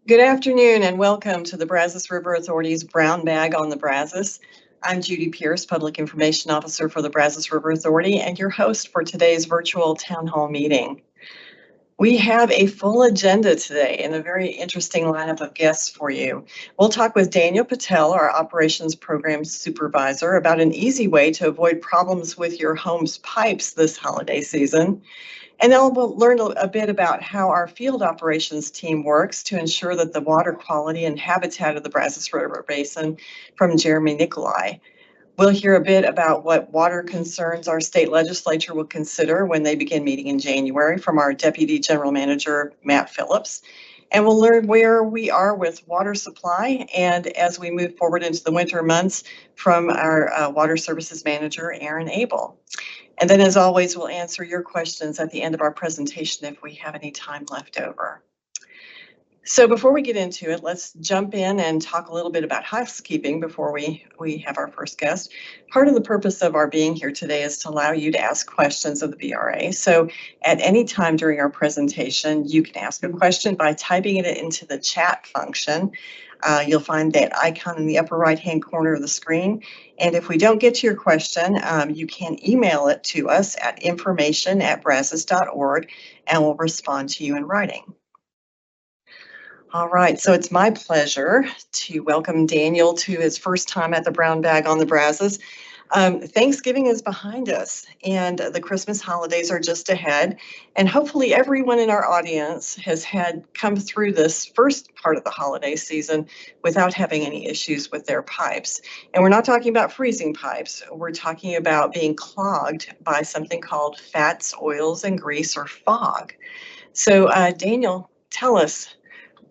Good afternoon and welcome to the Brazos River Authority's Brown Bag on the Brazos. I'm Judy Pierce, Public Information Officer for the Brazos River Authority and your host for today's virtual town hall meeting. We have a full agenda today and a very interesting lineup of guests for you. We'll talk with Daniel Patel, our Operations Program Supervisor, about an easy way to avoid problems with your home's pipes this holiday season. And then we'll learn a bit about how our field operations team works to ensure that the water quality and habitat of the Brazos River Basin from Jeremy Nicolai. We'll hear a bit about what water concerns our state legislature will consider when they begin meeting in January from our Deputy General Manager, Matt Phillips. And we'll learn where we are with water supply and as we move forward into the winter months from our Water Services Manager, Aaron Abel. And then, as always, we'll answer your questions at the end of our presentation if we have any time left over. So before we get into it, let's jump in and talk a little bit about housekeeping before we have our first guest. Part of the purpose of our being here today is to allow you to ask questions of the BRA. So at any time during our presentation, you can ask a question by typing it into the chat function. You'll find that icon in the upper right-hand corner of the screen. And if we don't get to your question, you can email it to us at information@brazos.org, and we'll respond to you in writing. All right, so it's my pleasure to welcome Daniel to his first time at the Brown Bag on the Brazos. Thanksgiving is behind us and the Christmas holidays are just ahead. And hopefully everyone in our audience has come through this first part of the holiday season without having any issues with their pipes. And we're not talking about freezing pipes. We're talking about being clogged by something called fats, oils, and grease, or fog. So Daniel, tell us,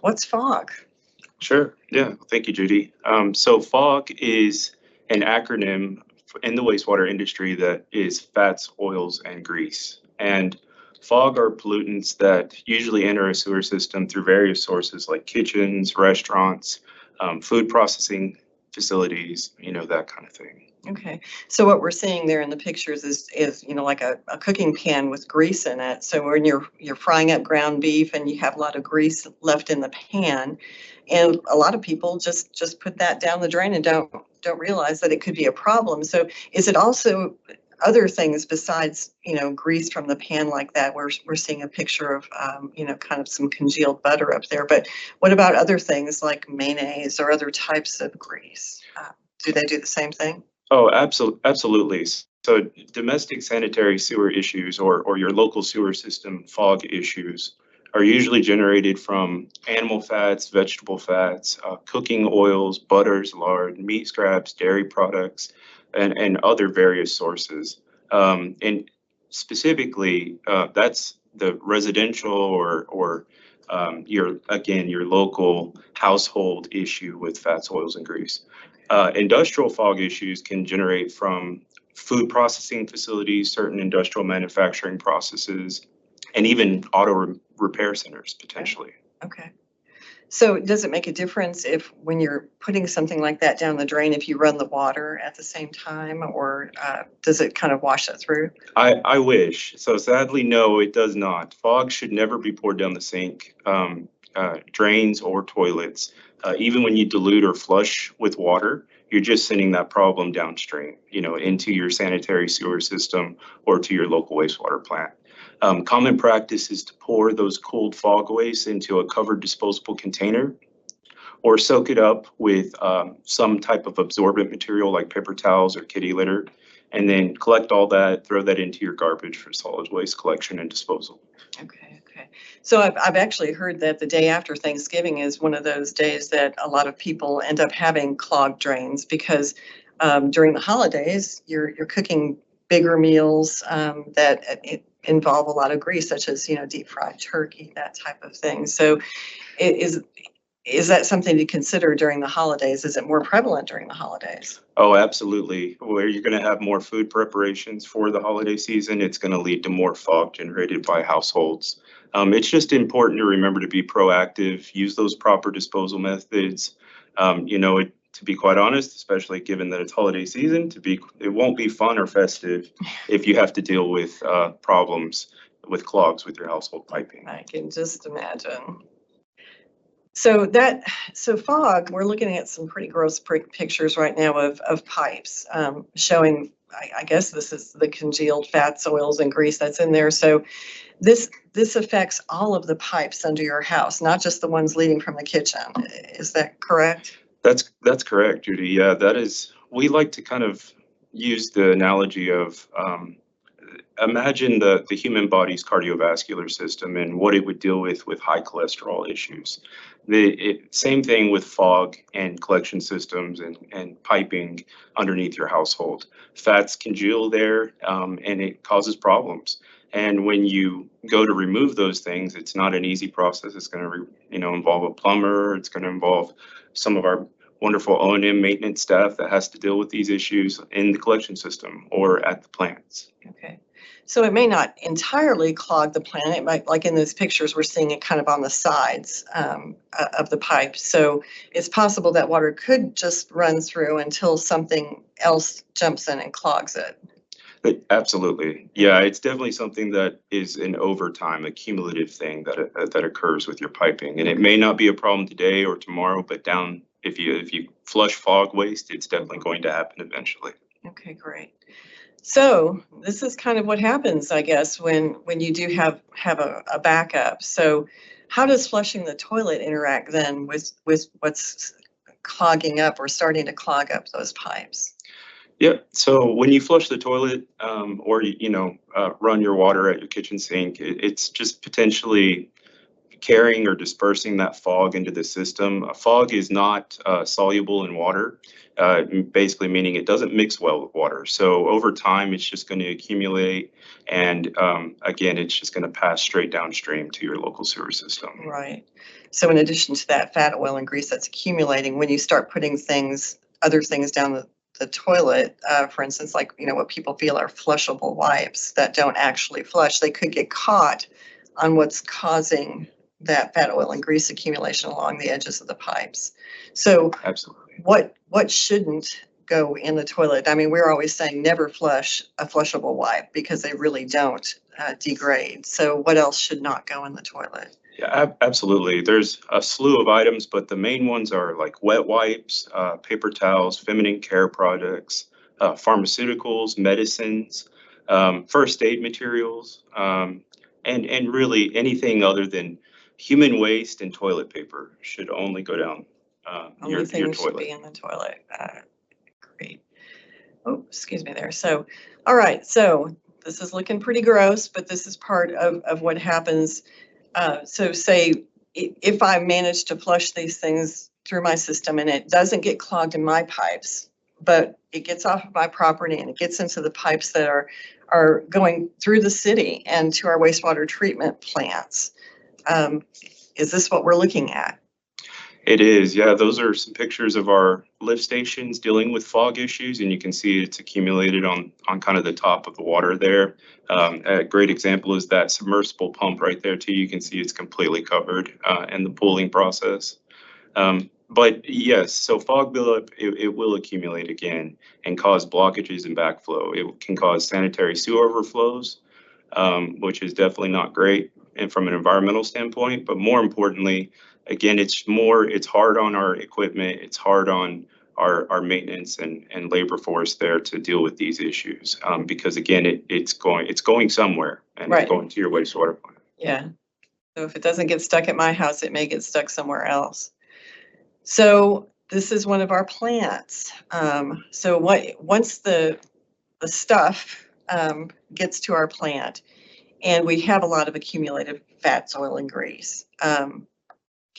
what's fog? Sure. Yeah. Thank you, Judy. So fog is an acronym in the wastewater industry that is fats, oils, and grease. And fog are pollutants that usually enter a sewer system through various sources like kitchens, restaurants, food processing facilities, that kind of thing. Okay, so what we're seeing there in the pictures is like a cooking pan with grease in it. So when you're frying up ground beef and you have a lot of grease left in the pan, and a lot of people just put that down the drain and don't realize that it could be a problem. So is it also other things besides grease from the pan like that? We're seeing a picture of kind of some congealed butter up there. But what about other things like mayonnaise or other types of grease? Do they do the same thing? Oh, absolutely. So domestic sanitary sewer issues or your local sewer system fog issues are usually generated from animal fats, vegetable fats, cooking oils, butters, lard, meat scraps, dairy products, and other various sources. And specifically, that's the residential or your local household issue with fats, oils, and grease. Industrial fog issues can generate from food processing facilities, certain industrial manufacturing processes, and even auto repair centers potentially. Okay. So does it make a difference if when you're putting something like that down the drain, if you run the water at the same time, or does it kind of wash it through? I wish. So sadly, no, it does not. Fog should never be poured down the sink, drains, or toilets. Even when you dilute or flush with water, you're just sending that problem downstream, into your sanitary sewer system or to your local wastewater plant. Common practice is to pour those cooled fog wastes into a covered disposable container or soak it up with some type of absorbent material like paper towels or kitty litter, and then collect all that, throw that into your garbage for solid waste collection and disposal. Okay. So I've actually heard that the day after Thanksgiving is one of those days that a lot of people end up having clogged drains because during the holidays, you're cooking bigger meals that involve a lot of grease, such as deep fried turkey, that type of thing. So is that something to consider during the holidays? Is it more prevalent during the holidays? Oh, absolutely. Where you're going to have more food preparations for the holiday season, it's going to lead to more fog generated by households. It's just important to remember to be proactive, use those proper disposal methods. To be quite honest, especially given that it's holiday season, it won't be fun or festive if you have to deal with problems with clogs with your household piping. I can just imagine. So fog, we're looking at some pretty gross pictures right now of pipes, showing, I guess this is the congealed fats, oils, and grease that's in there. So this affects all of the pipes under your house, not just the ones leading from the kitchen. Is that correct? That's correct, Judy. Yeah, that is. We like to kind of use the analogy of imagine the human body's cardiovascular system and what it would deal with high cholesterol issues. Same thing with fog and collection systems and piping underneath your household. Fats congeal there, and it causes problems. And when you go to remove those things, it's not an easy process. It's going to, involve a plumber. It's going to involve some of our wonderful O&M maintenance staff that has to deal with these issues in the collection system or at the plants. Okay. So it may not entirely clog the plant. It might, like in those pictures, we're seeing it kind of on the sides of the pipe. So it's possible that water could just run through until something else jumps in and clogs it. Absolutely. Yeah, it's definitely something that is an overtime, a cumulative thing that occurs with your piping. And it may not be a problem today or tomorrow, but if you flush fog waste, it's definitely going to happen eventually. Okay, great. So this is kind of what happens, I guess, when you do have a backup. So how does flushing the toilet interact then with what's clogging up or starting to clog up those pipes? Yeah. So when you flush the toilet, or run your water at your kitchen sink, it's just potentially carrying or dispersing that fog into the system. Fog is not soluble in water, basically meaning it doesn't mix well with water. So over time, it's just going to accumulate, and again, it's just going to pass straight downstream to your local sewer system. Right. So in addition to that fat, oil, and grease that's accumulating, when you start putting other things down the toilet, for instance, like what people feel are flushable wipes that don't actually flush, they could get caught on what's causing that fat, oil, and grease accumulation along the edges of the pipes. So absolutely, what shouldn't go in the toilet? I mean, we're always saying never flush a flushable wipe because they really don't degrade. So what else should not go in the toilet? Yeah, absolutely. There's a slew of items, but the main ones are like wet wipes, paper towels, feminine care products, pharmaceuticals, medicines, first aid materials, and really anything other than human waste and toilet paper should only go down your Things should toilet. be in the toilet. Great. Oh, excuse me there. So, all right. So this is looking pretty gross, but this is part of what happens. So say if I manage to flush these things through my system and it doesn't get clogged in my pipes, but it gets off of my property and it gets into the pipes that are going through the city and to our wastewater treatment plants. Is this what we're looking at? It is, yeah. Those are some pictures of our lift stations dealing with fog issues, and you can see it's accumulated on kind of the top of the water there. A great example is that submersible pump right there too. You can see it's completely covered in the pooling process. But yes, so fog buildup, it will accumulate again and cause blockages and backflow. It can cause sanitary sewer overflows, which is definitely not great and from an environmental standpoint, but more importantly, again, it's hard on our equipment, it's hard on our maintenance and labor force there to deal with these issues, because again, it's going somewhere and Right. It's going to your wastewater plant. Yeah. So if it doesn't get stuck at my house, it may get stuck somewhere else. So this is one of our plants. So once the stuff gets to our plant, and we have a lot of accumulated fats, oil, and grease. Can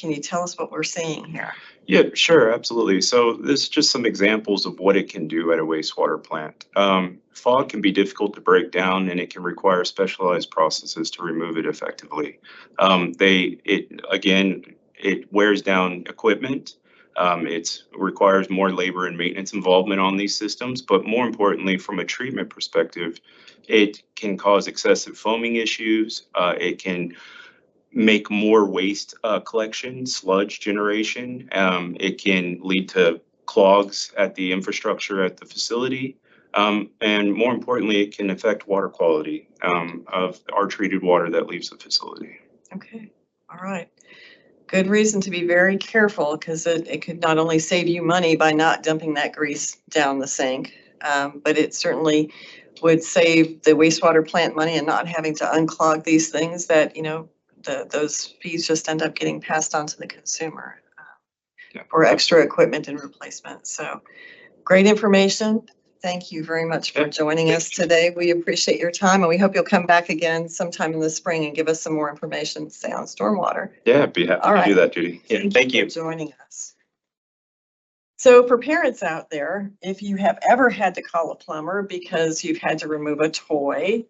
you tell us what we're seeing here? Yeah, sure, absolutely. So this is just some examples of what it can do at a wastewater plant. Fog can be difficult to break down, and it can require specialized processes to remove it effectively. It wears down equipment. It requires more labor and maintenance involvement on these systems, but more importantly, from a treatment perspective, it can cause excessive foaming issues. It can make more waste collection, sludge generation. It can lead to clogs at the infrastructure at the facility. And more importantly, it can affect water quality of our treated water that leaves the facility. Okay, all right. Good reason to be very careful, because it could not only save you money by not dumping that grease down the sink, but it certainly would save the wastewater plant money and not having to unclog these things that, those fees just end up getting passed on to the consumer for extra equipment and replacement. So great information. Thank you very much for joining us today. We appreciate your time, and we hope you'll come back again sometime in the spring and give us some more information, say, on stormwater. Yeah, I'd be happy to do that, Judy. Yeah, thank you for joining us. So for parents out there, if you have ever had to call a plumber because you've had to remove a toy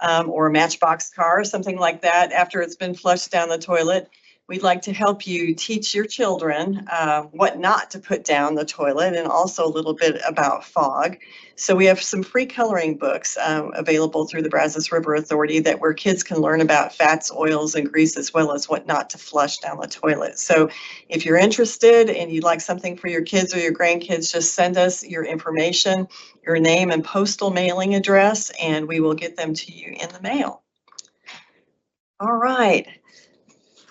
or a Matchbox car, something like that, after it's been flushed down the toilet, we'd like to help you teach your children what not to put down the toilet, and also a little bit about fog. So we have some free coloring books available through the Brazos River Authority where kids can learn about fats, oils, and grease, as well as what not to flush down the toilet. So if you're interested and you'd like something for your kids or your grandkids, just send us your information, your name and postal mailing address, and we will get them to you in the mail. All right.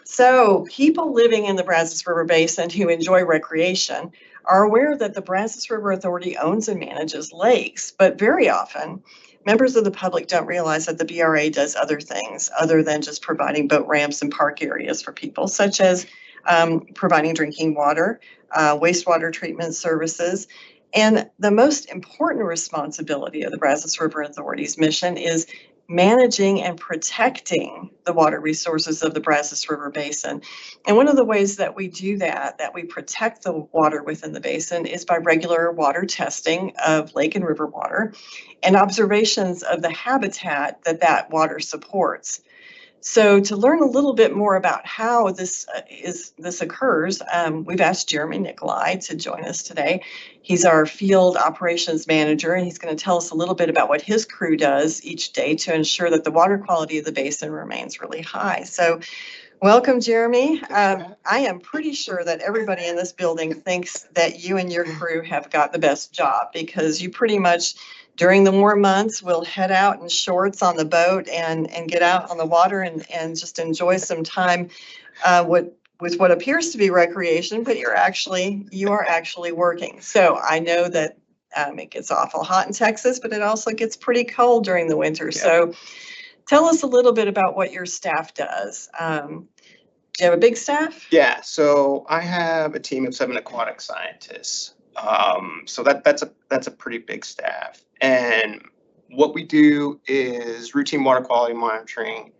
So people living in the Brazos River Basin who enjoy recreation are aware that the Brazos River Authority owns and manages lakes, but very often members of the public don't realize that the BRA does other things other than just providing boat ramps and park areas for people, such as providing drinking water, wastewater treatment services. And the most important responsibility of the Brazos River Authority's mission is managing and protecting the water resources of the Brazos River Basin. And one of the ways that we do that we protect the water within the basin, is by regular water testing of lake and river water and observations of the habitat that water supports. So to learn a little bit more about how this occurs, we've asked Jeremy Nicolai to join us today. He's our field operations manager, and he's going to tell us a little bit about what his crew does each day to ensure that the water quality of the basin remains really high. So welcome, Jeremy. I am pretty sure that everybody in this building thinks that you and your crew have got the best job, because you pretty much, during the warm months, will head out in shorts on the boat and get out on the water and just enjoy some time with what appears to be recreation, but you are actually working. So I know that it gets awful hot in Texas, but it also gets pretty cold during the winter. Yeah. So tell us a little bit about what your staff does. Do you have a big staff? Yeah, so I have a team of 7 aquatic scientists. So that's a pretty big staff. And what we do is routine water quality monitoring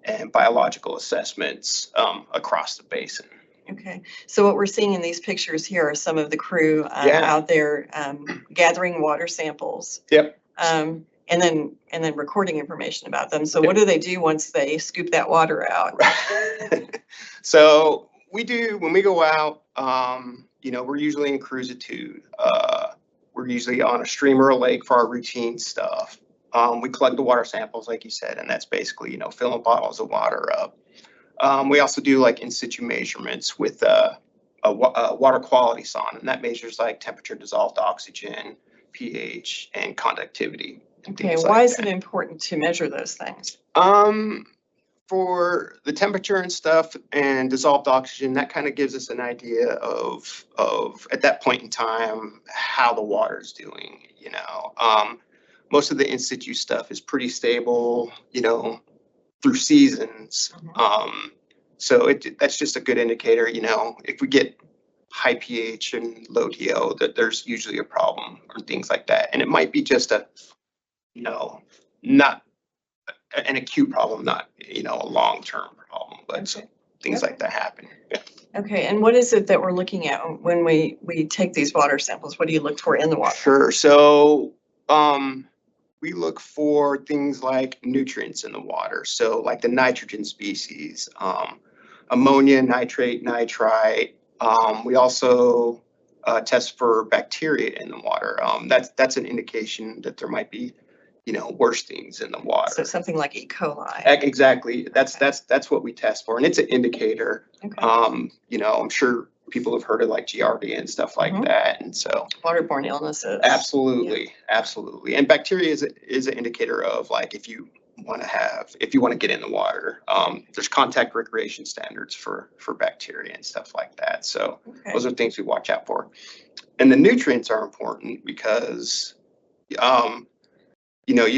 and biological assessments across the basin. Okay, so what we're seeing in these pictures here are some of the crew out there gathering water samples. Yep. And then recording information about them. So what do they do once they scoop that water out? So when we go out, we're usually in cruisitude. We're usually on a stream or a lake for our routine stuff. We collect the water samples, like you said, and that's basically, filling bottles of water up. We also do like in situ measurements with a water quality sonde, and that measures like temperature, dissolved oxygen, pH, and conductivity. Okay, why is it important to measure those things? For the temperature and stuff and dissolved oxygen, that kind of gives us an idea of at that point in time how the water's doing. Most of the in situ stuff is pretty stable, through seasons. So that's just a good indicator. If we get high pH and low DO, that there's usually a problem or things like that, and it might be just not an acute problem, not a long-term problem, but things like that happen. Yeah. Okay, and what is it that we're looking at when we take these water samples? What do you look for in the water? Sure. So we look for things like nutrients in the water. So like the nitrogen species, ammonia, nitrate, nitrite. We also test for bacteria in the water. That's an indication that there might be worse things in the water. So something like E. coli. Exactly. That's what we test for, and it's an indicator. Okay. I'm sure people have heard of like Giardia and stuff like that, and so waterborne illnesses. Absolutely. And bacteria is an indicator of like if you want to have if you want to get in the water. There's contact recreation standards for bacteria and stuff like that. So Okay. those are things we watch out for. And the nutrients are important because you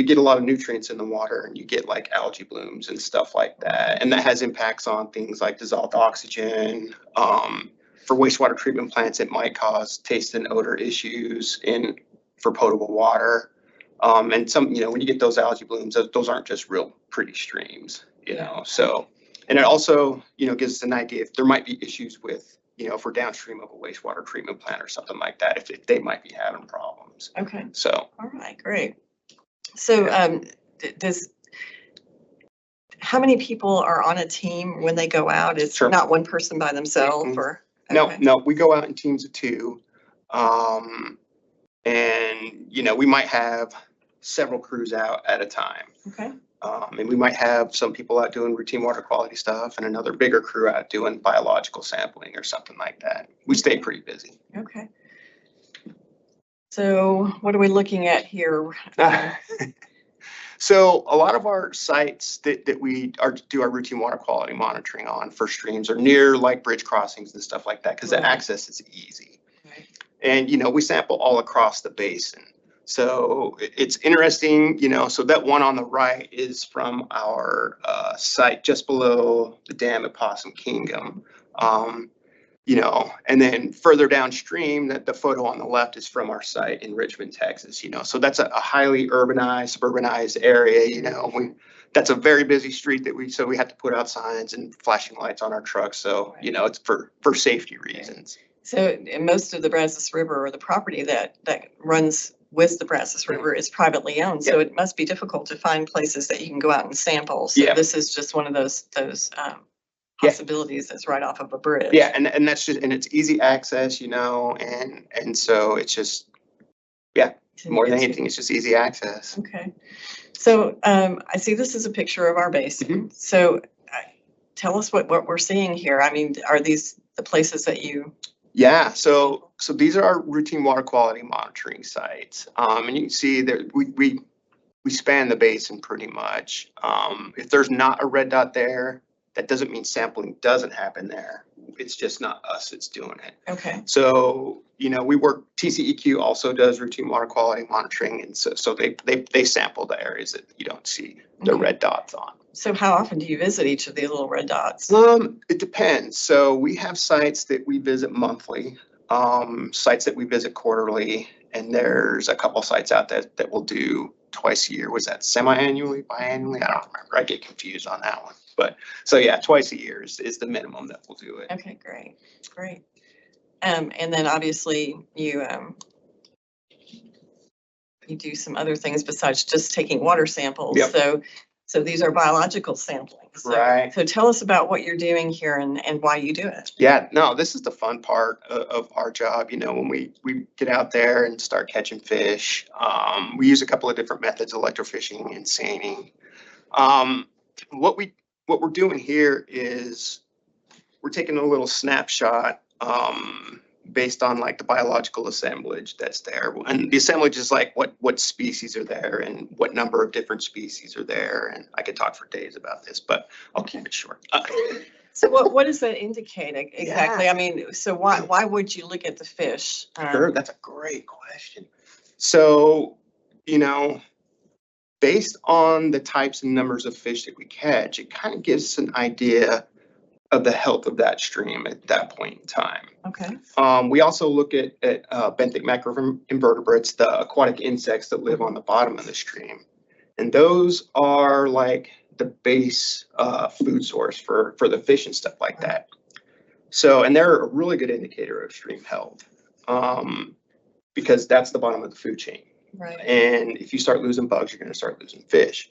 get a lot of nutrients in the water and you get like algae blooms and stuff like that. And that has impacts on things like dissolved oxygen. For wastewater treatment plants, it might cause taste and odor issues for potable water. And when you get those algae blooms, those aren't just real pretty streams, so, and it also, gives us an idea if there might be issues with, if we're downstream of a wastewater treatment plant or something like that, if they might be having problems. Okay. So. All right, great. So how many people are on a team when they go out? It's Sure. not one person by themselves Mm-hmm. or? Okay. No, we go out in teams of 2. And, we might have several crews out at a time. Okay. And we might have some people out doing routine water quality stuff and another bigger crew out doing biological sampling or something like that. We stay pretty busy. Okay. So what are we looking at here? So a lot of our sites that we do our routine water quality monitoring on for streams are near like bridge crossings and stuff like that because the access is easy. Right. And, we sample all across the basin. So it's interesting, so that one on the right is from our site just below the dam at Possum Kingdom. And then further downstream, that the photo on the left is from our site in Richmond, Texas, so that's a highly urbanized, suburbanized area, that's a very busy street so we have to put out signs and flashing lights on our trucks. So, it's for safety reasons. So most of the Brazos River or the property that runs with the Brazos River is privately owned. So it must be difficult to find places that you can go out and sample. So this is just one of those possibilities that's right off of a bridge. Yeah, and that's just, and it's easy access, and so it's just, more than anything, it's just easy access. Okay. So I see this is a picture of our basin. Mm-hmm. So tell us what we're seeing here. I mean, are these the places that you? Yeah, so these are our routine water quality monitoring sites. And you can see that we span the basin pretty much. If there's not a red dot there, that doesn't mean sampling doesn't happen there. It's just not us that's doing it. Okay. So, we work, TCEQ also does routine water quality monitoring. And so they sample the areas that you don't see the red dots on. So how often do you visit each of these little red dots? It depends. So we have sites that we visit monthly, sites that we visit quarterly, and there's a couple sites out there that we'll do twice a year. Was that semi-annually, biannually? I don't remember. I get confused on that one. But so twice a year is the minimum that we'll do it. Okay, great. And then obviously you do some other things besides just taking water samples. Yep. So these are biological sampling. Right. So tell us about what you're doing here and why you do it. Yeah, no, this is the fun part of our job. When we get out there and start catching fish, we use a couple of different methods, electrofishing and seining. What we're doing here is we're taking a little snapshot based on like the biological assemblage that's there. And the assemblage is like what species are there and what number of different species are there. And I could talk for days about this, but I'll keep it short. So what does that indicate exactly? I mean, so why would you look at the fish? Sure, that's a great question. So, based on the types and numbers of fish that we catch, it kind of gives us an idea of the health of that stream at that point in time. Okay. We also look at benthic macroinvertebrates, the aquatic insects that live on the bottom of the stream. And those are like the base food source for the fish and stuff like that. So, and they're a really good indicator of stream health because that's the bottom of the food chain. Right. And if you start losing bugs, you're going to start losing fish.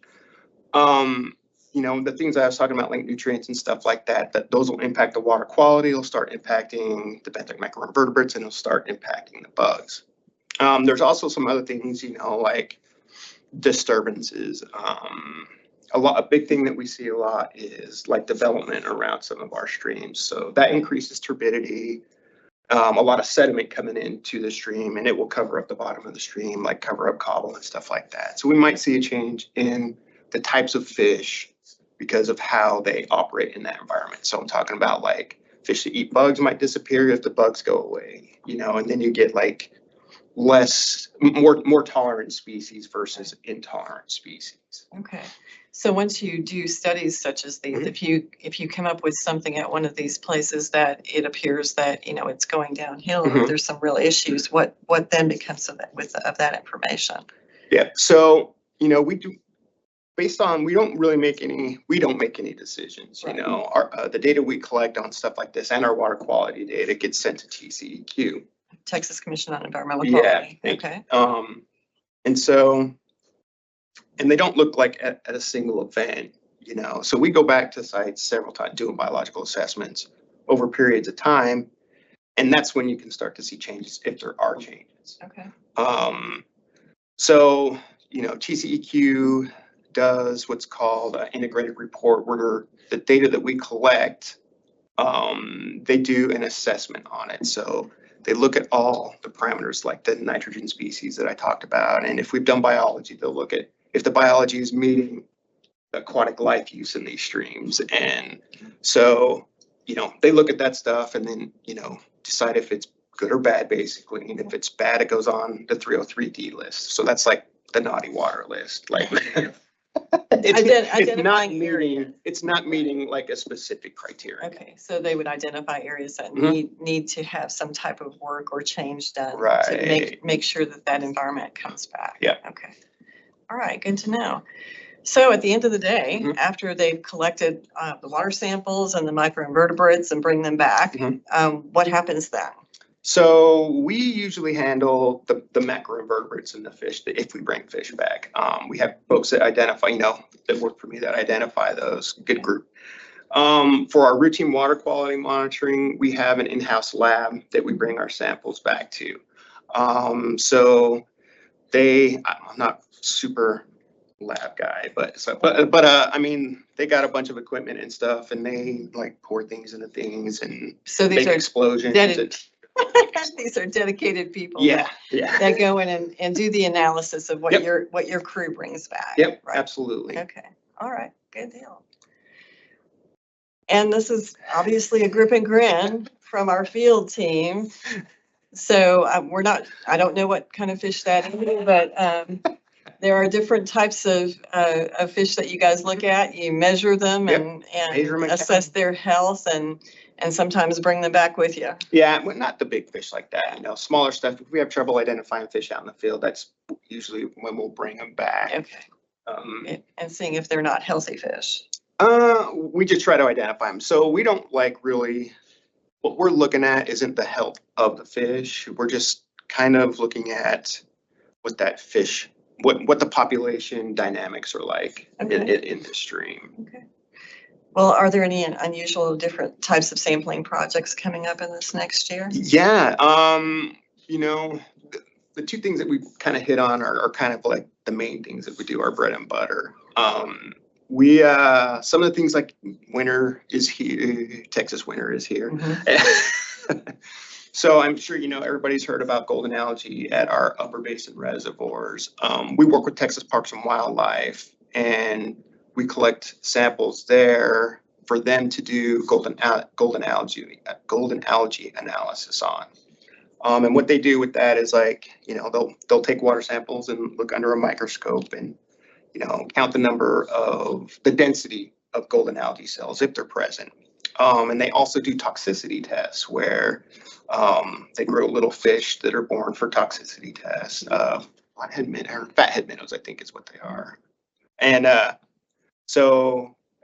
The things I was talking about, like nutrients and stuff like that those will impact the water quality. It'll start impacting the benthic macroinvertebrates, and it'll start impacting the bugs. There's also some other things, like disturbances. A big thing that we see a lot is like development around some of our streams. So that increases turbidity. A lot of sediment coming into the stream, and it will cover up the bottom of the stream, like cover up cobble and stuff like that. So we might see a change in the types of fish because of how they operate in that environment. So I'm talking about like fish that eat bugs might disappear if the bugs go away, and then you get like more tolerant species versus intolerant species. Okay. So once you do studies such as these, if you come up with something at one of these places that it appears that, it's going downhill or there's some real issues, what then becomes of that information? Yeah. So, we do based on, we don't make any decisions, Right. Our the data we collect on stuff like this and our water quality data gets sent to TCEQ. Texas Commission on Environmental Yeah. Quality. Okay. And they don't look like at a single event, So we go back to sites several times doing biological assessments over periods of time. And that's when you can start to see changes if there are changes. Okay. So, TCEQ does what's called an integrated report where the data that we collect, they do an assessment on it. So they look at all the parameters like the nitrogen species that I talked about. And if we've done biology, they'll look at if the biology is meeting aquatic life use in these streams. And so, they look at that stuff and then, decide if it's good or bad, basically. And if it's bad, it goes on the 303D list. So that's like the naughty water list. Like it's not meeting like a specific criteria. Okay, so they would identify areas that need to have some type of work or change done to make sure that environment comes back. Yeah. Okay. All right, good to know. So at the end of the day, after they've collected the water samples and the microinvertebrates and bring them back, what happens then? So we usually handle the macroinvertebrates and the fish if we bring fish back. We have folks that identify, that work for me that identify those. Good group. For our routine water quality monitoring, we have an in-house lab that we bring our samples back to. So I'm not super lab guy, but I mean, they got a bunch of equipment and stuff, and they like pour things into things and so make explosions. These are dedicated people. Yeah. That go in and do the analysis of what your crew brings back. Yep, right? absolutely. Okay. All right. Good deal. And this is obviously a grip and grin from our field team. So I don't know what kind of fish that is, but there are different types of fish that you guys look at. You measure them and assess their health and sometimes bring them back with you. Yeah, well, not the big fish like that, smaller stuff. If we have trouble identifying fish out in the field, that's usually when we'll bring them back. Okay. And seeing if they're not healthy fish. We just try to identify them. So we don't really, what we're looking at isn't the health of the fish. We're just kind of looking at what that fish, what the population dynamics are like in the stream. Okay. Well, are there any unusual different types of sampling projects coming up in this next year? Yeah. The two things that we kind of hit on are kind of like the main things that we do, our bread and butter. We some of the things like winter is here, Texas winter is here. So I'm sure everybody's heard about golden algae at our upper basin reservoirs. We work with Texas Parks and Wildlife, and we collect samples there for them to do golden algae analysis on. And what they do with that is they'll take water samples and look under a microscope and count the density of golden algae cells if they're present. And they also do toxicity tests where they grow little fish that are born for toxicity tests. Fathead minnows, I think is what they are. And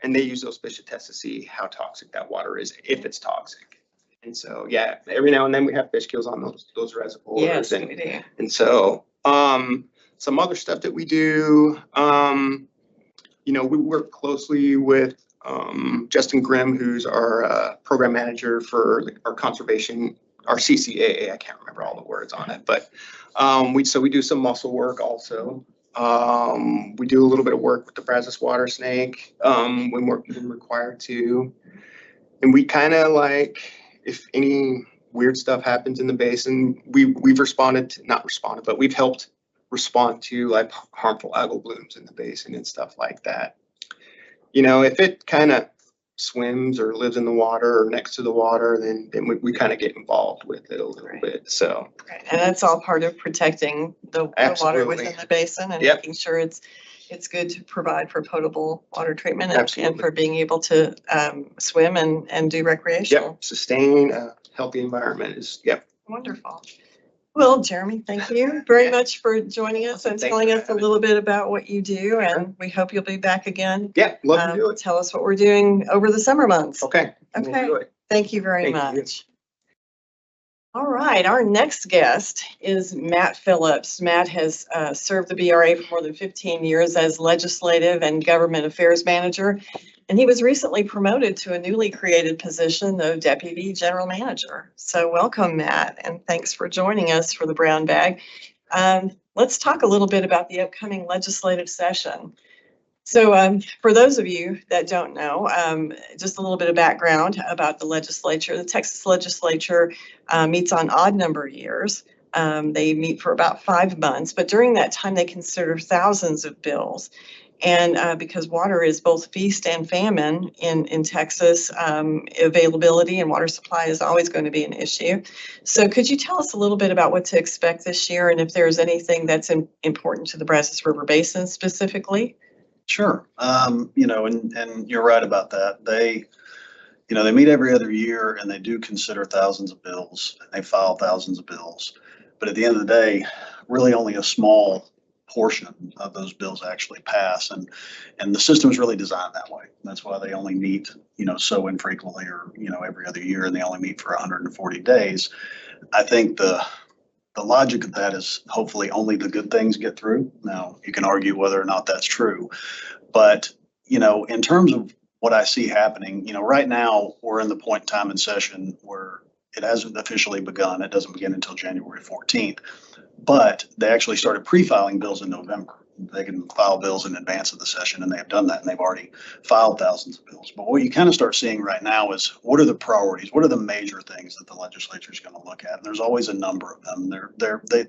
and they use those fish to test to see how toxic that water is, if it's toxic. And so, yeah, every now and then we have fish kills on those reservoirs. Yes, we do. And so, some other stuff that we do, we work closely with Justin Grimm, who's our program manager for our conservation, our CCAA. I can't remember all the words on it, but we do some mussel work also. We do a little bit of work with the Brazos water snake when we're required to, and we kind of if any weird stuff happens in the basin, we've not responded, but we've helped respond to like harmful algal blooms in the basin and stuff like that. You know, if it kind of swims or lives in the water or next to the water, then we kind of get involved with it a little bit. So, Right. And that's all part of protecting the water Absolutely. within the basin and Yep. making sure it's good to provide for potable water treatment and Absolutely. for being able to swim and do recreational. yep, sustain a healthy environment is, yep. Wonderful. Well, Jeremy, thank you very much for joining us and Thanks telling for us a having little bit about what you do. And we hope you'll be back again. Yeah, love to do it. Tell us what we're doing over the summer months. Okay. we'll Okay. do it. Thank you very Thank you. much. All right, our next guest is Matt Phillips. Matt has served the BRA for more than 15 years as Legislative and Government Affairs Manager, and he was recently promoted to a newly created position of Deputy General Manager. So welcome, Matt, and thanks for joining us for the Brown Bag. Let's talk a little bit about the upcoming legislative session. So for those of you that don't know, just a little bit of background about the legislature. The Texas legislature meets on odd number years. They meet for about 5 months, but during that time they consider thousands of bills. And because water is both feast and famine in Texas, availability and water supply is always going to be an issue. So could you tell us a little bit about what to expect this year and if there's anything that's important to the Brazos River Basin specifically? Sure. You know, and you're right about that. They meet every other year and they do consider thousands of bills and they file thousands of bills. But at the end of the day, really only a small portion of those bills actually pass. And the system is really designed that way. That's why they only meet, so infrequently or, every other year, and they only meet for 140 days. I think the logic of that is hopefully only the good things get through. Now, you can argue whether or not that's true, but, in terms of what I see happening, right now we're in the point in time in session where it hasn't officially begun. It doesn't begin until January 14th, but they actually started pre-filing bills in November. They can file bills in advance of the session, and they have done that, and they've already filed thousands of bills. But what you kind of start seeing right now is what are the priorities? What are the major things that the legislature is going to look at? And there's always a number of them.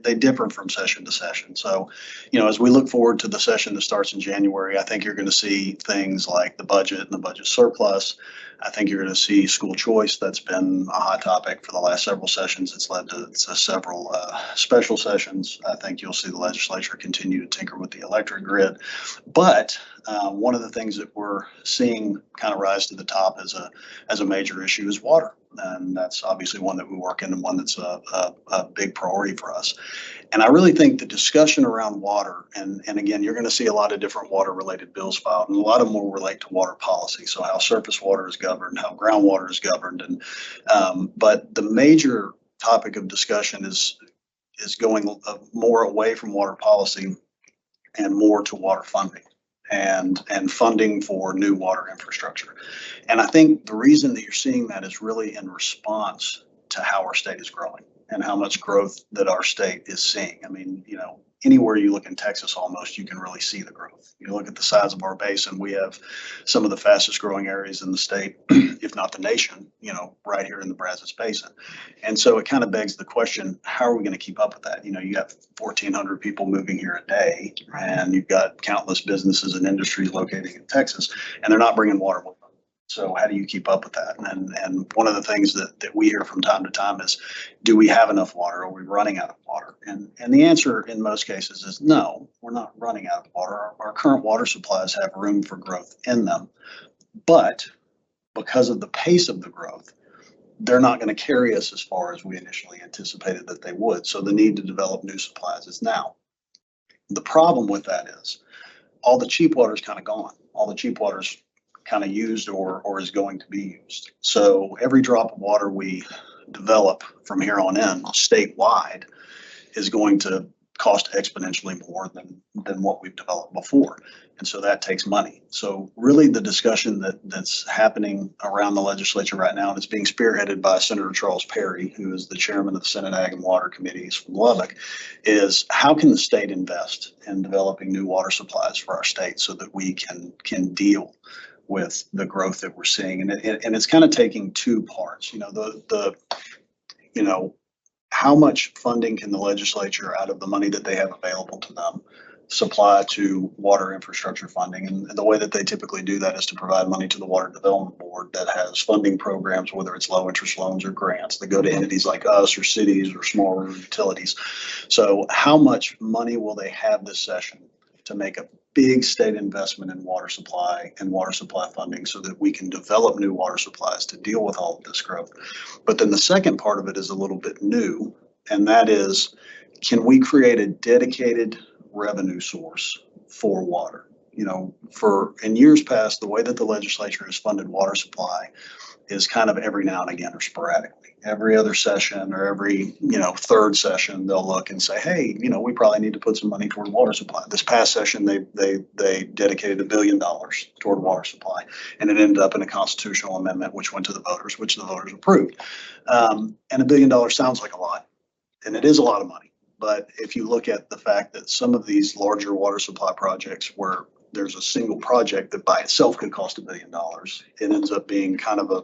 They differ from session to session. So, as we look forward to the session that starts in January, I think you're going to see things like the budget and the budget surplus. I think you're going to see school choice. That's been a hot topic for the last several sessions. It's led to several special sessions. I think you'll see the legislature continue to tinker with the electric grid. But one of the things that we're seeing kind of rise to the top as a major issue is water. And that's obviously one that we work in and one that's a big priority for us. And I really think the discussion around water, and again, you're going to see a lot of different water related bills filed, and a lot of them will relate to water policy. So how surface water is governed, how groundwater is governed. And but the major topic of discussion is going more away from water policy and more to water funding and funding for new water infrastructure. And I think the reason that you're seeing that is really in response to how our state is growing and how much growth that our state is seeing. I mean, anywhere you look in Texas, almost you can really see the growth. You look at the size of our basin, we have some of the fastest growing areas in the state, if not the nation, right here in the Brazos Basin. And so it kind of begs the question, how are we going to keep up with that? You got 1,400 people moving here a day, and you've got countless businesses and industries located in Texas, and they're not bringing water with them. So how do you keep up with that? And one of the things that we hear from time to time is, do we have enough water? Are we running out of water? And the answer in most cases is no, we're not running out of water. Our current water supplies have room for growth in them. But because of the pace of the growth, they're not going to carry us as far as we initially anticipated that they would. So the need to develop new supplies is now. The problem with that is all the cheap water is kind of gone. All the cheap water is kind of used or is going to be used. So every drop of water we develop from here on in statewide is going to cost exponentially more than what we've developed before. And so that takes money. So really the discussion that's happening around the legislature right now, and it's being spearheaded by Senator Charles Perry, who is the chairman of the Senate Ag and Water Committees from Lubbock, is how can the state invest in developing new water supplies for our state so that we can deal with the growth that we're seeing. And it's kind of taking two parts, how much funding can the legislature, out of the money that they have available to them, supply to water infrastructure funding? And the way that they typically do that is to provide money to the Water Development Board that has funding programs, whether it's low interest loans or grants that go to entities like us or cities or smaller utilities. So how much money will they have this session to make a big state investment in water supply and water supply funding so that we can develop new water supplies to deal with all of this growth? But then the second part of it is a little bit new, and that is, can we create a dedicated revenue source for water? You know, for in years past, the way that the legislature has funded water supply is kind of every now and again or sporadically. Every other session or every, third session, they'll look and say, hey, we probably need to put some money toward water supply. This past session, they dedicated $1 billion toward water supply, and it ended up in a constitutional amendment which went to the voters, which the voters approved. And $1 billion sounds like a lot, and it is a lot of money. But if you look at the fact that some of these larger water supply projects where there's a single project that by itself could cost $1 billion, it ends up being kind of a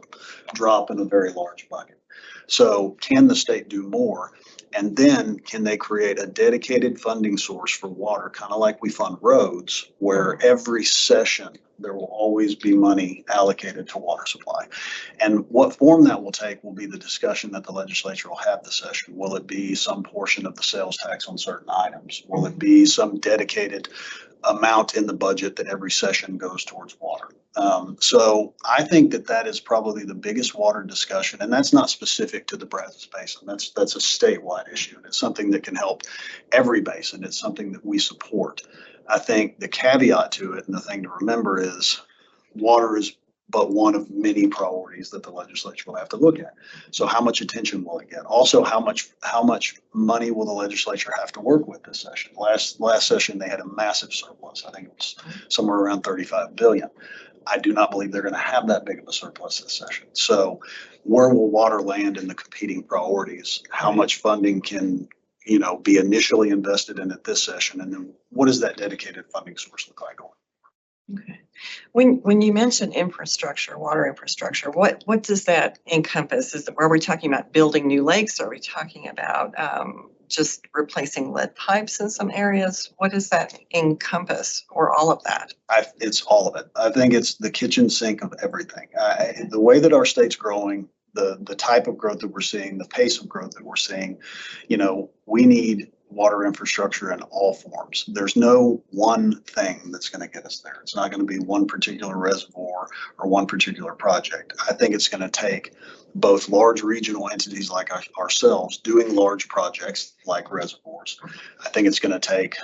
drop in a very large bucket. So can the state do more? And then can they create a dedicated funding source for water, kind of like we fund roads, where every session there will always be money allocated to water supply? And what form that will take will be the discussion that the legislature will have this session. Will it be some portion of the sales tax on certain items? Will it be some dedicated amount in the budget that every session goes towards water? So I think that is probably the biggest water discussion, and that's not specific to the Brazos Basin. That's a statewide issue, and it's something that can help every basin. It's something that we support. I think the caveat to it, and the thing to remember, is water is but one of many priorities that the legislature will have to look at. So how much attention will it get? Also, how much money will the legislature have to work with this session? Last session, they had a massive surplus. I think it was somewhere around 35 billion. I do not believe they're going to have that big of a surplus this session. So where will water land in the competing priorities? How much funding can be initially invested in it this session? And then what does that dedicated funding source look like going forward? Okay. When you mention infrastructure, water infrastructure, what does that encompass? Are we talking about building new lakes? Are we talking about just replacing lead pipes in some areas? What does that encompass, or all of that? It's all of it. I think it's the kitchen sink of everything. The way that our state's growing, the type of growth that we're seeing, the pace of growth that we're seeing, we need water infrastructure in all forms. There's no one thing that's going to get us there. It's not going to be one particular reservoir or one particular project. I think it's going to take both large regional entities like ourselves doing large projects like reservoirs. I think it's going to take,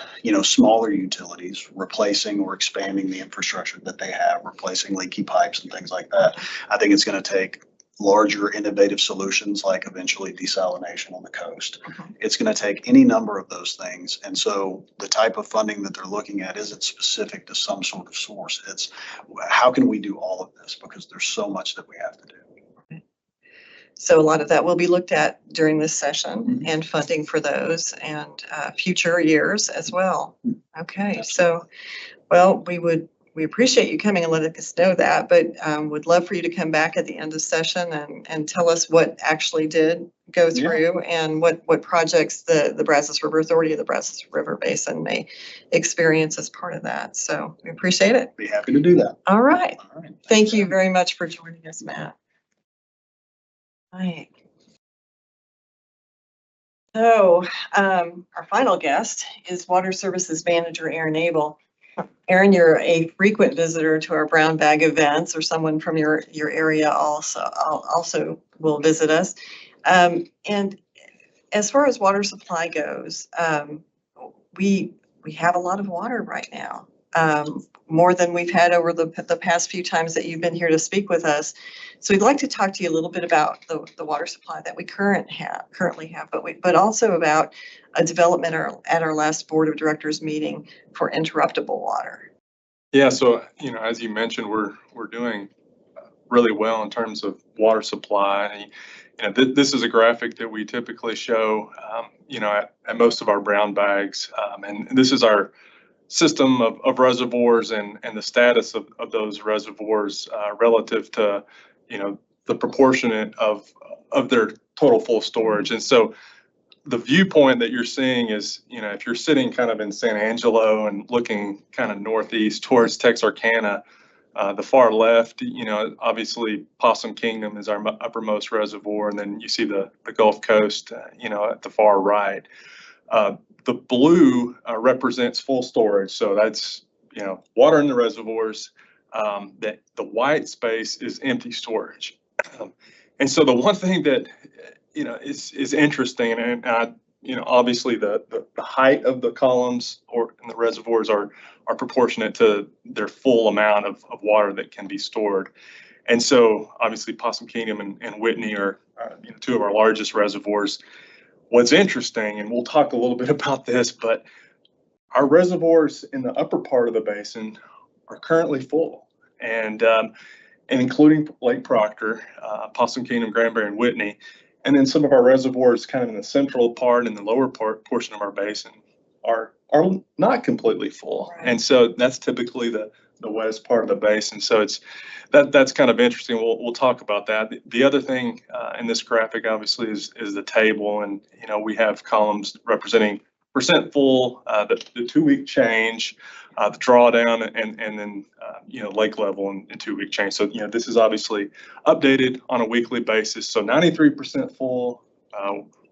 smaller utilities replacing or expanding the infrastructure that they have, replacing leaky pipes and things like that. I think it's going to take larger innovative solutions like eventually desalination on the coast. It's going to take any number of those things. And so the type of funding that they're looking at isn't specific to some sort of source. It's how can we do all of this, because there's so much that we have to do. So a lot of that will be looked at during this session, and funding for those and future years as well. Okay. Absolutely. So, well, we appreciate you coming and letting us know that, but would love for you to come back at the end of session and tell us what actually did go through and what projects the Brazos River Authority of the Brazos River Basin may experience as part of that. So we appreciate it. Be happy to do that. All right. Thank you very much for joining us, Matt. All right. So our final guest is Water Services Manager Aaron Abel. Aaron, you're a frequent visitor to our brown bag events, or someone from your area also will visit us. And as far as water supply goes, we have a lot of water right now, more than we've had over the past few times that you've been here to speak with us. So we'd like to talk to you a little bit about the water supply that we currently have, but also about a development at our last board of directors meeting for interruptible water. Yeah, so as you mentioned, we're doing really well in terms of water supply. This is a graphic that we typically show, at most of our brown bags, and this is our system of reservoirs and the status of those reservoirs relative to the proportionate of their total full storage. And so the viewpoint that you're seeing is, if you're sitting kind of in San Angelo and looking kind of northeast towards Texarkana, the far left, obviously Possum Kingdom is our uppermost reservoir, and then you see the Gulf Coast, at the far right. The blue represents full storage, so that's water in the reservoirs. That the white space is empty storage, and so the one thing that is interesting, and obviously the height of the columns or in the reservoirs are proportionate to their full amount of water that can be stored. And so obviously Possum Kingdom and Whitney are two of our largest reservoirs. What's interesting, and we'll talk a little bit about this, but our reservoirs in the upper part of the basin are currently full, and including Lake Proctor, Possum Kingdom, Granbury, and Whitney. And then some of our reservoirs kind of in the central part and the lower portion of our basin are not completely full. Right. And so that's typically the west part of the basin. So that's kind of interesting. We'll talk about that. The other thing in this graphic obviously is the table, and we have columns representing percent full, the 2-week change, the drawdown, and then lake level and 2-week change. So this is obviously updated on a weekly basis. So 93% full.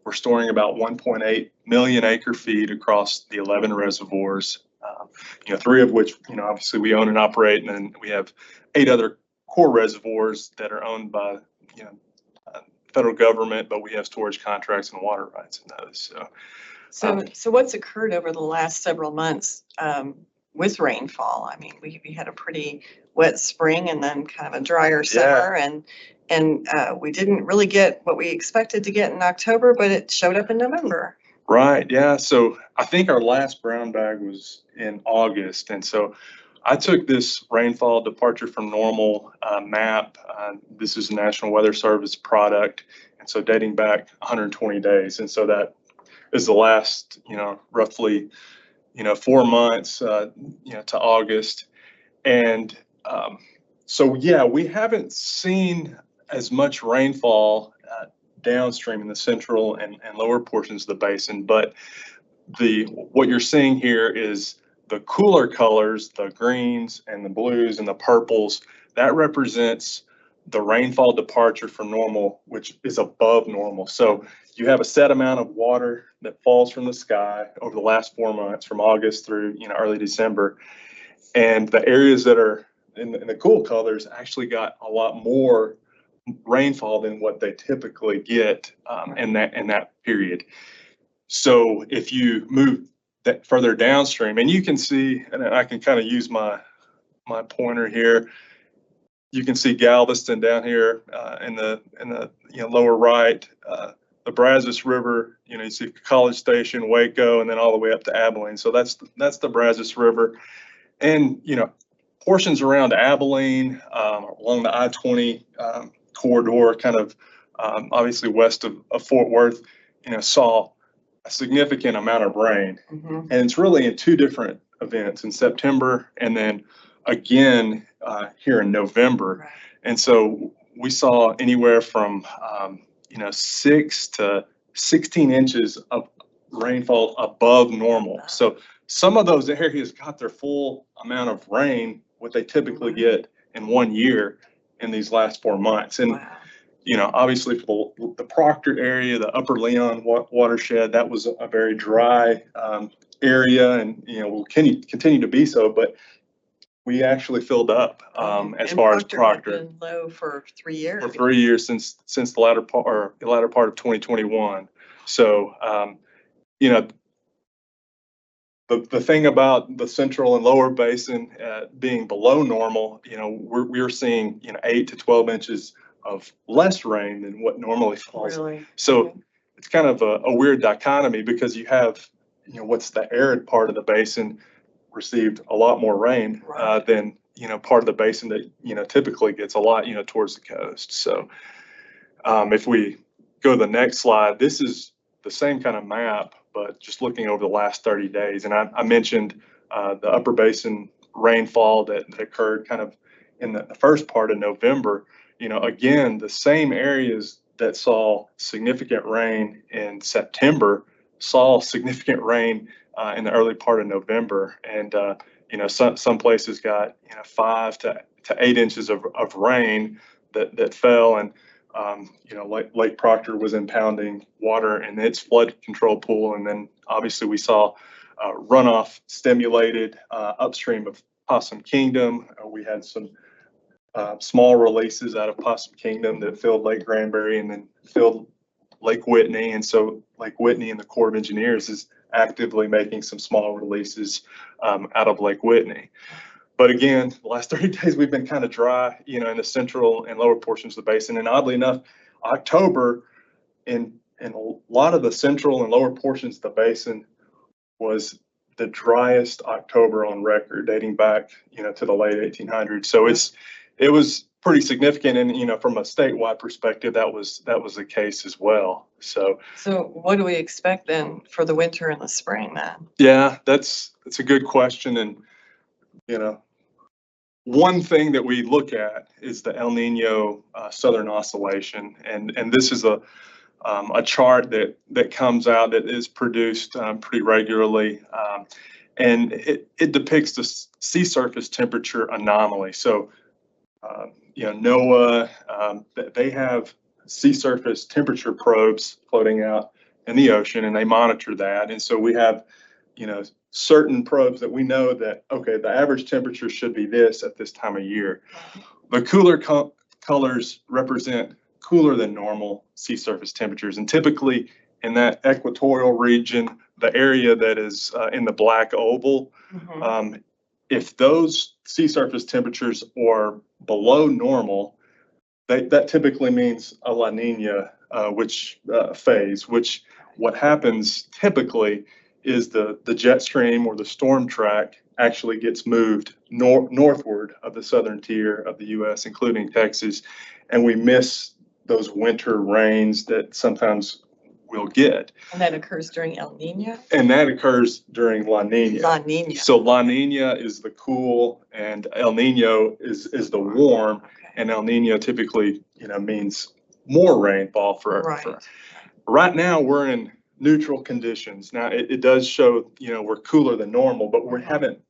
We're storing about 1.8 million acre feet across the 11 reservoirs. 3 of which obviously we own and operate, and then we have 8 other core reservoirs that are owned by federal government, but we have storage contracts and water rights in those. So what's occurred over the last several months with rainfall? I mean, we had a pretty wet spring and then kind of a drier summer, and we didn't really get what we expected to get in October, but it showed up in November. Right. Yeah. So I think our last brown bag was in August, and so I took this rainfall departure from normal map. This is a National Weather Service product, and so dating back 120 days, and so that is the last, roughly, 4 months, to August. And so, yeah, we haven't seen as much rainfall downstream in the central and lower portions of the basin, but what you're seeing here is the cooler colors, the greens and the blues and the purples, that represents the rainfall departure from normal, which is above normal. So you have a set amount of water that falls from the sky over the last 4 months, from August through early December, and the areas that are in the cool colors actually got a lot more rainfall than what they typically get in that period. So if you move that further downstream, and you can see, and I can kind of use my pointer here, you can see Galveston down here in the lower right, the Brazos River. You see College Station, Waco, and then all the way up to Abilene. So that's the Brazos River, and portions around Abilene, along the I-20 corridor, kind of obviously west of Fort Worth, saw a significant amount of rain. Mm-hmm. And it's really in 2 different events, in September and then again here in November. Right. And so we saw anywhere from 6 to 16 inches of rainfall above normal. So some of those areas got their full amount of rain, what they typically get in 1 year, in these last 4 months. And Wow. obviously for the Proctor area, the Upper Leon watershed, that was a very dry area, and will continue to be so. But we actually filled up as far as Proctor. Had been low for 3 years. For 3 years since the latter part of 2021. So the thing about the central and lower basin being below normal, we're seeing 8 to 12 inches of less rain than what normally falls. Really? So it's kind of a weird dichotomy, because you have what's the arid part of the basin received a lot more rain Right. than part of the basin that typically gets a lot towards the coast. So if we go to the next slide, this is the same kind of map, but just looking over the last 30 days. And I mentioned the upper basin rainfall that occurred kind of in the first part of November. Again, the same areas that saw significant rain in September saw significant rain in the early part of November. And, some places got, 5 to 8 inches of rain that fell. And, Lake Proctor was impounding water in its flood control pool. And then obviously we saw runoff stimulated upstream of Possum Kingdom. We had some small releases out of Possum Kingdom that filled Lake Granbury and then filled Lake Whitney. And so Lake Whitney and the Corps of Engineers is actively making some small releases out of Lake Whitney. But again, the last 30 days we've been kind of dry, in the central and lower portions of the basin. And oddly enough, October in a lot of the central and lower portions of the basin was the driest October on record, dating back, to the late 1800s. So it was pretty significant. And, from a statewide perspective, that was the case as well. So what do we expect then for the winter and the spring then? Yeah, that's a good question. And, one thing that we look at is the El Nino Southern Oscillation. And this is a chart that comes out that is produced pretty regularly. And it depicts the sea surface temperature anomaly. So, NOAA, they have sea surface temperature probes floating out in the ocean, and they monitor that. And so we have, certain probes that we know that, okay, the average temperature should be this at this time of year. The cooler colors represent cooler than normal sea surface temperatures. And typically in that equatorial region, the area that is in the black oval, if those sea surface temperatures are below normal, that typically means a La Nina phase, which what happens typically is the jet stream or the storm track actually gets moved northward of the southern tier of the U.S., including Texas, and we miss those winter rains that sometimes we'll get. And that occurs during El Nino? And that occurs during La Nina. La Nina. So La Nina is the cool and El Nino is the warm. Okay. And El Nino typically, means more rainfall for right now we're in neutral conditions. Now it does show, we're cooler than normal, but we haven't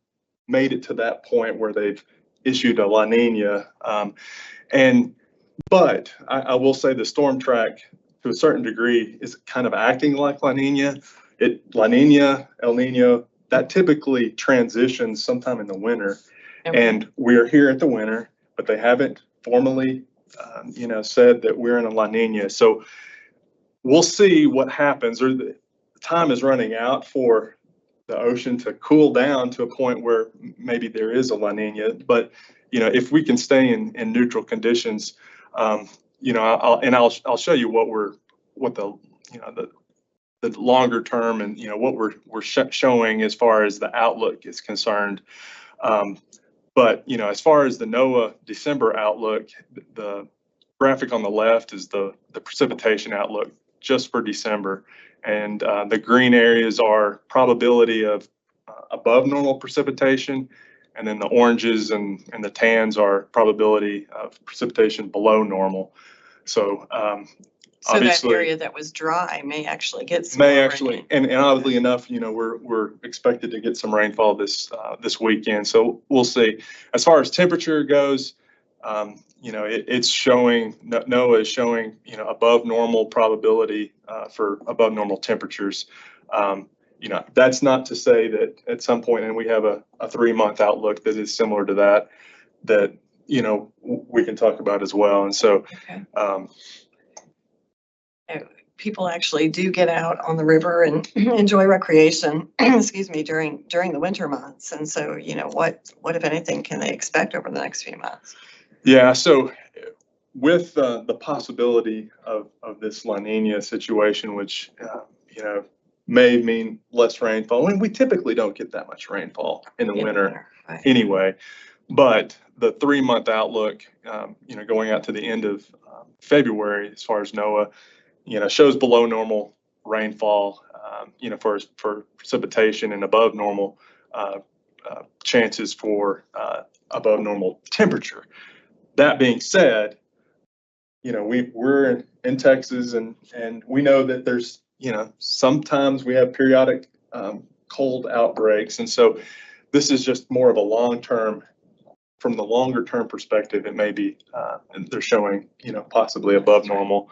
made it to that point where they've issued a La Nina. But I will say the storm track to a certain degree is kind of acting like La Nina. La Nina, El Nino, that typically transitions sometime in the winter. Okay. And we are here at the winter, but they haven't formally, said that we're in a La Nina. So we'll see what happens, or the time is running out for the ocean to cool down to a point where maybe there is a La Nina. But, if we can stay in neutral conditions, I'll show you what the longer term and, what we're showing as far as the outlook is concerned. But, as far as the NOAA December outlook, the graphic on the left is the precipitation outlook just for December. And the green areas are probability of above normal precipitation. And then the oranges and the tans are probability of precipitation below normal. So So obviously, that area that was dry may actually get some rain. and oddly enough, we're expected to get some rainfall this weekend. So we'll see. As far as temperature goes, it's showing, NOAA is showing, above normal probability for above normal temperatures. That's not to say that at some point, and we have a 3-month outlook that is similar to that, we can talk about as well. And so, people actually do get out on the river and enjoy recreation, excuse me, during the winter months. And so, what if anything can they expect over the next few months? Yeah, so with the possibility of this La Nina situation, which, may mean less rainfall. I mean, we typically don't get that much rainfall in the winter right. anyway, but the 3-month outlook, going out to the end of February, as far as NOAA, shows below normal rainfall, for precipitation and above normal chances for above normal temperature. That being said, we're in Texas, and we know that there's, sometimes we have periodic cold outbreaks. And so this is just more of a long-term, from the longer term perspective, it may be, they're showing, possibly above normal,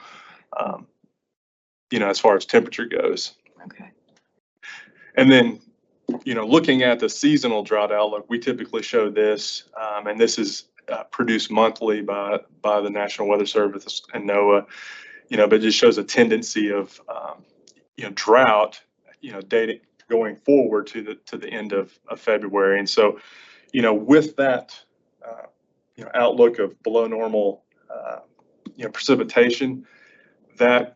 as far as temperature goes. Okay. And then, looking at the seasonal drought outlook, we typically show this, and this is produced monthly by the National Weather Service and NOAA, but it just shows a tendency of, drought, dating going forward to the end of February. And so, with that, outlook of below normal, precipitation, that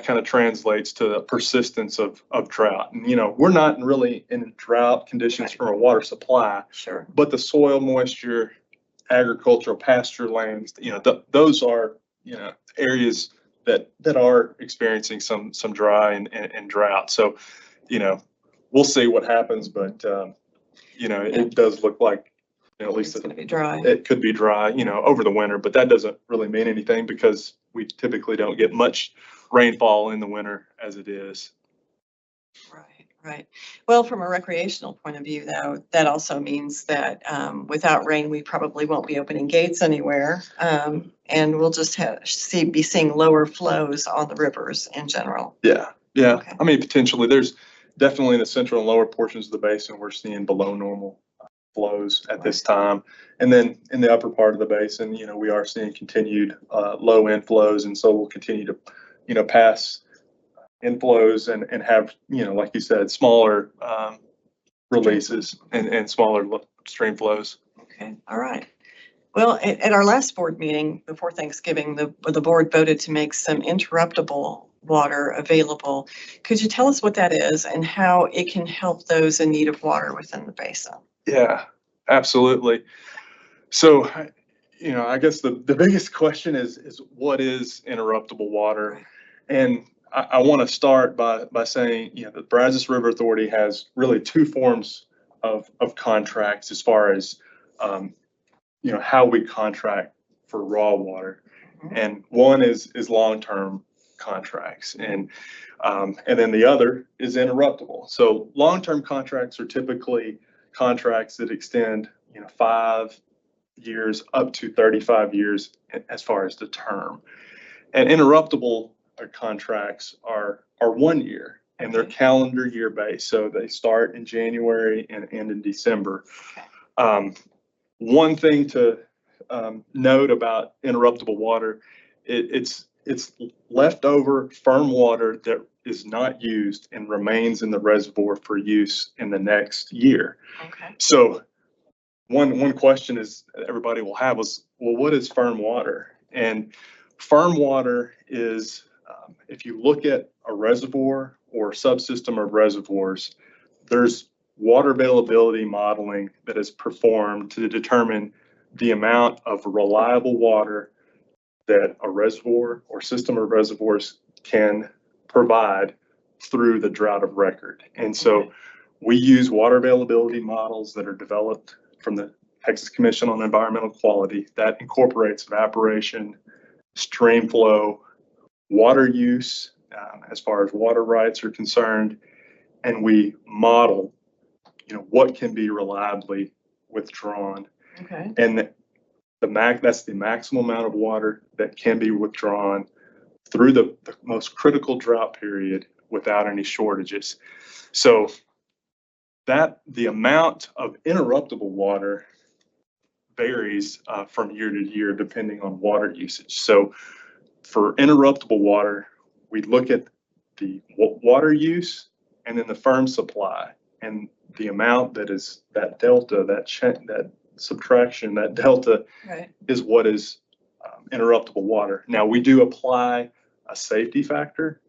kind of translates to the persistence of drought. And, we're not really in drought conditions from a water supply, Sure. but the soil moisture, agricultural pasture lands, those are, areas that are experiencing some dry and drought. So, we'll see what happens, but, it does look like, at least It's going to be dry. it could be dry, over the winter, but that doesn't really mean anything because we typically don't get much rainfall in the winter as it is. Right, right. Well, from a recreational point of view, though, that also means that without rain, we probably won't be opening gates anywhere. And we'll just be seeing lower flows on the rivers in general. Yeah. Okay. I mean, potentially there's definitely in the central and lower portions of the basin, we're seeing below normal flows at this time. And then in the upper part of the basin, we are seeing continued low inflows. And so we'll continue to, pass inflows and have, like you said, smaller releases and smaller stream flows. Okay, all right. Well, at our last board meeting before Thanksgiving, the board voted to make some interruptible water available. Could you tell us what that is and how it can help those in need of water within the basin? Yeah, absolutely. So, I guess the biggest question is what is interruptible water? Right. And I want to start by saying, the Brazos River Authority has really two forms of contracts as far as, how we contract for raw water. Mhm. And one is long-term contracts, and then the other is interruptible. So long-term contracts are typically contracts that extend, 5 years up to 35 years as far as the term. And interruptible contracts are 1 year, and they're Okay. calendar year based. So they start in January and end in December. Okay. One thing to note about interruptible water, it's leftover firm water that is not used and remains in the reservoir for use in the next year. Okay. So one question is everybody will have is, well, what is firm water? And firm water is, if you look at a reservoir or subsystem of reservoirs, there's water availability modeling that is performed to determine the amount of reliable water that a reservoir or system of reservoirs can provide through the drought of record. And so we use water availability models that are developed from the Texas Commission on Environmental Quality that incorporates evaporation, stream flow, water use, as far as water rights are concerned, and we model, what can be reliably withdrawn. Okay. And that's the maximum amount of water that can be withdrawn through the most critical drought period without any shortages. So that the amount of interruptible water varies from year to year depending on water usage. So for interruptible water, we look at the water use and then the firm supply, and the amount that is that delta, that subtraction, that delta Right. is what is interruptible water. Now we do apply a safety factor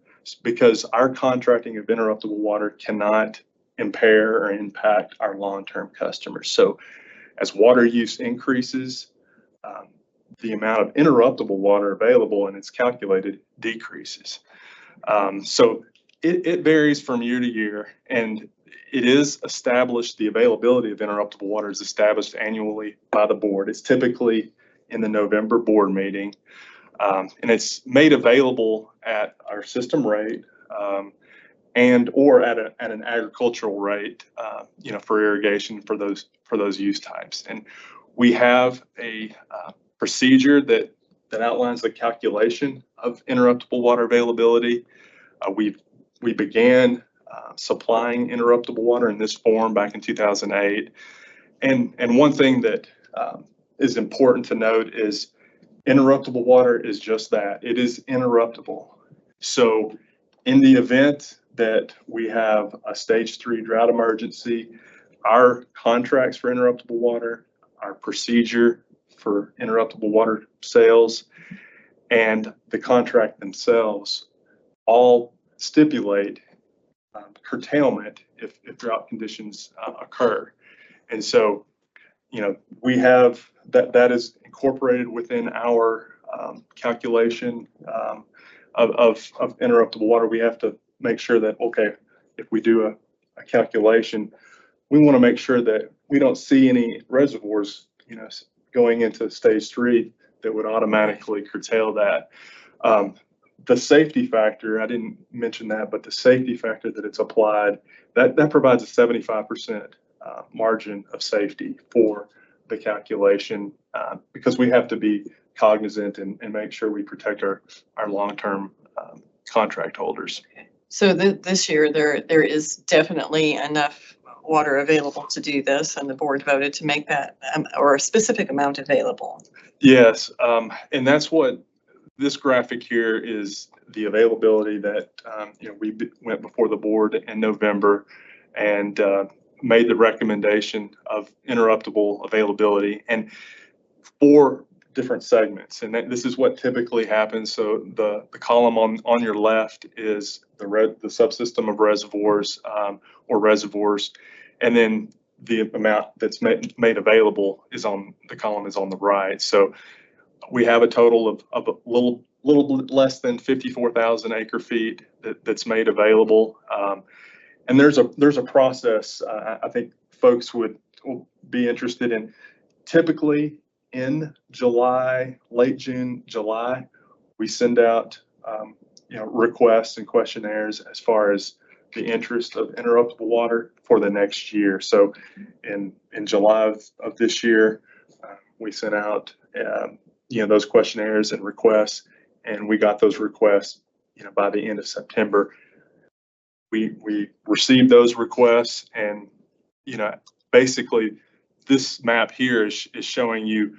because our contracting of interruptible water cannot impair or impact our long-term customers. So as water use increases, the amount of interruptible water available, and it's calculated, decreases. So it varies from year to year, and it is established, the availability of interruptible water is established annually by the board. It's typically in the November board meeting. And it's made available at our system rate and or at an agricultural rate, for irrigation for those use types. And we have a procedure that outlines the calculation of interruptible water availability. We began supplying interruptible water in this form back in 2008. And one thing that is important to note is interruptible water is just that. It is interruptible. So in the event that we have a stage 3 drought emergency, our contracts for interruptible water, our procedure for interruptible water sales, and the contract themselves all stipulate curtailment if drought conditions occur. And so, we have that is incorporated within our calculation of interruptible water. We have to make sure that, okay, if we do a calculation, we want to make sure that we don't see any reservoirs, going into stage 3 that would automatically curtail that. The safety factor, I didn't mention that, but the safety factor that it's applied, that provides a 75% margin of safety for the calculation, because we have to be cognizant and make sure we protect our long-term contract holders. So this year, there is definitely enough water available to do this, and the board voted to make that or a specific amount available. Yes, and that's what this graphic here is, the availability that we went before the board in November and made the recommendation of interruptible availability, and 4 different segments. And this is what typically happens. So the column on your left is the subsystem of reservoirs or reservoirs, and then the amount that's made available is on the column is on the right. So we have a total of a little less than 54,000 acre feet that's made available. And there's a process I think folks will be interested in. Typically in July, late June, July, we send out requests and questionnaires as far as the interest of interruptible water for the next year. So in July of this year, we sent out those questionnaires and requests, and we got those requests by the end of September. We received those requests, and basically this map here is showing you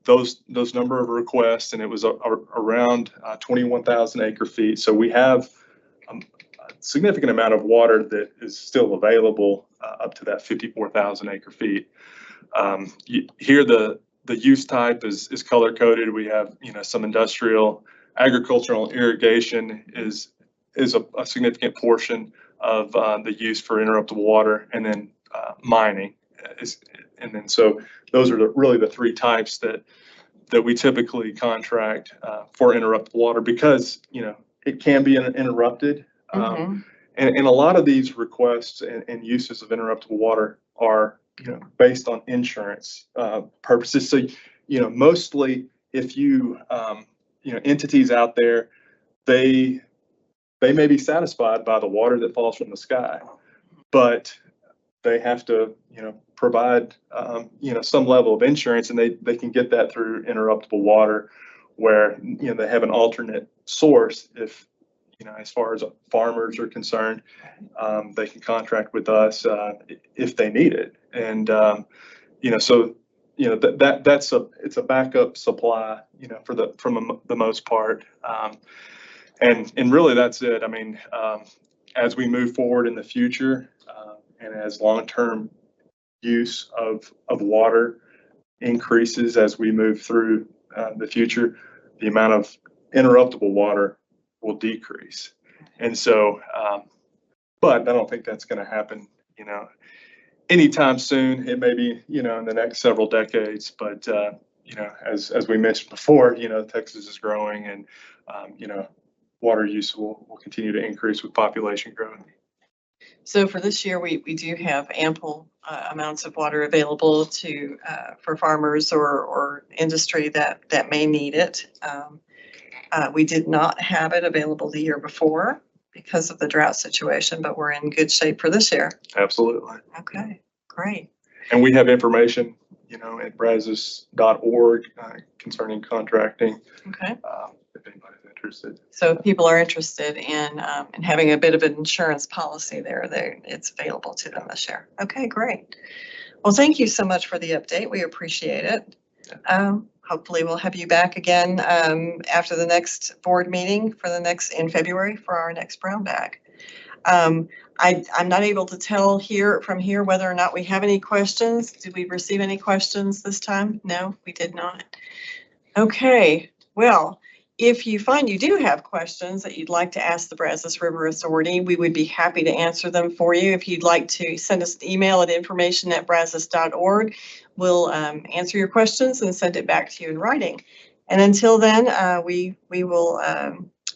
those number of requests, and it was around 21,000 acre feet. So we have a significant amount of water that is still available up to that 54,000 acre feet. Here the use type is color coded. We have some industrial, agricultural, irrigation is a significant portion of the use for interruptible water, and then mining and then so those are really the 3 types that we typically contract for interruptible water, because it can be interrupted. And a lot of these requests and uses of interruptible water are based on insurance purposes. So mostly if entities out there, they may be satisfied by the water that falls from the sky, but they have to provide some level of insurance, and they can get that through interruptible water, where they have an alternate source. If as far as farmers are concerned, they can contract with us if they need it. And so it's a backup supply from the most part. And really that's it. I mean, as we move forward in the future, and as long-term use of water increases as we move through the future, the amount of interruptible water will decrease. And so, but I don't think that's going to happen, anytime soon. It may be, in the next several decades, but, as we mentioned before, Texas is growing, and, water use will continue to increase with population growth. So for this year, we do have ample amounts of water available for farmers or industry that may need it. We did not have it available the year before because of the drought situation, but we're in good shape for this year. Absolutely. Okay, great. And we have information, at brazos.org concerning contracting, Okay. if anybody's interested. So if people are interested in having a bit of an insurance policy there, it's available to them this year. Okay, great. Well, thank you so much for the update. We appreciate it. Hopefully we'll have you back again after the next board meeting in February for our next brown bag. I'm not able to tell from here whether or not we have any questions. Did we receive any questions this time? No, we did not. Okay, well, if you find you do have questions that you'd like to ask the Brazos River Authority, we would be happy to answer them for you. If you'd like to send us an email at information@brazos.org, we'll answer your questions and send it back to you in writing. And until then, we will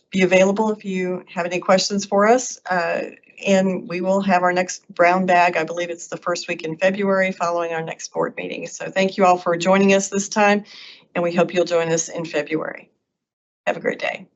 be available if you have any questions for us. And we will have our next brown bag. I believe it's the first week in February following our next board meeting. So thank you all for joining us this time, and we hope you'll join us in February. Have a great day.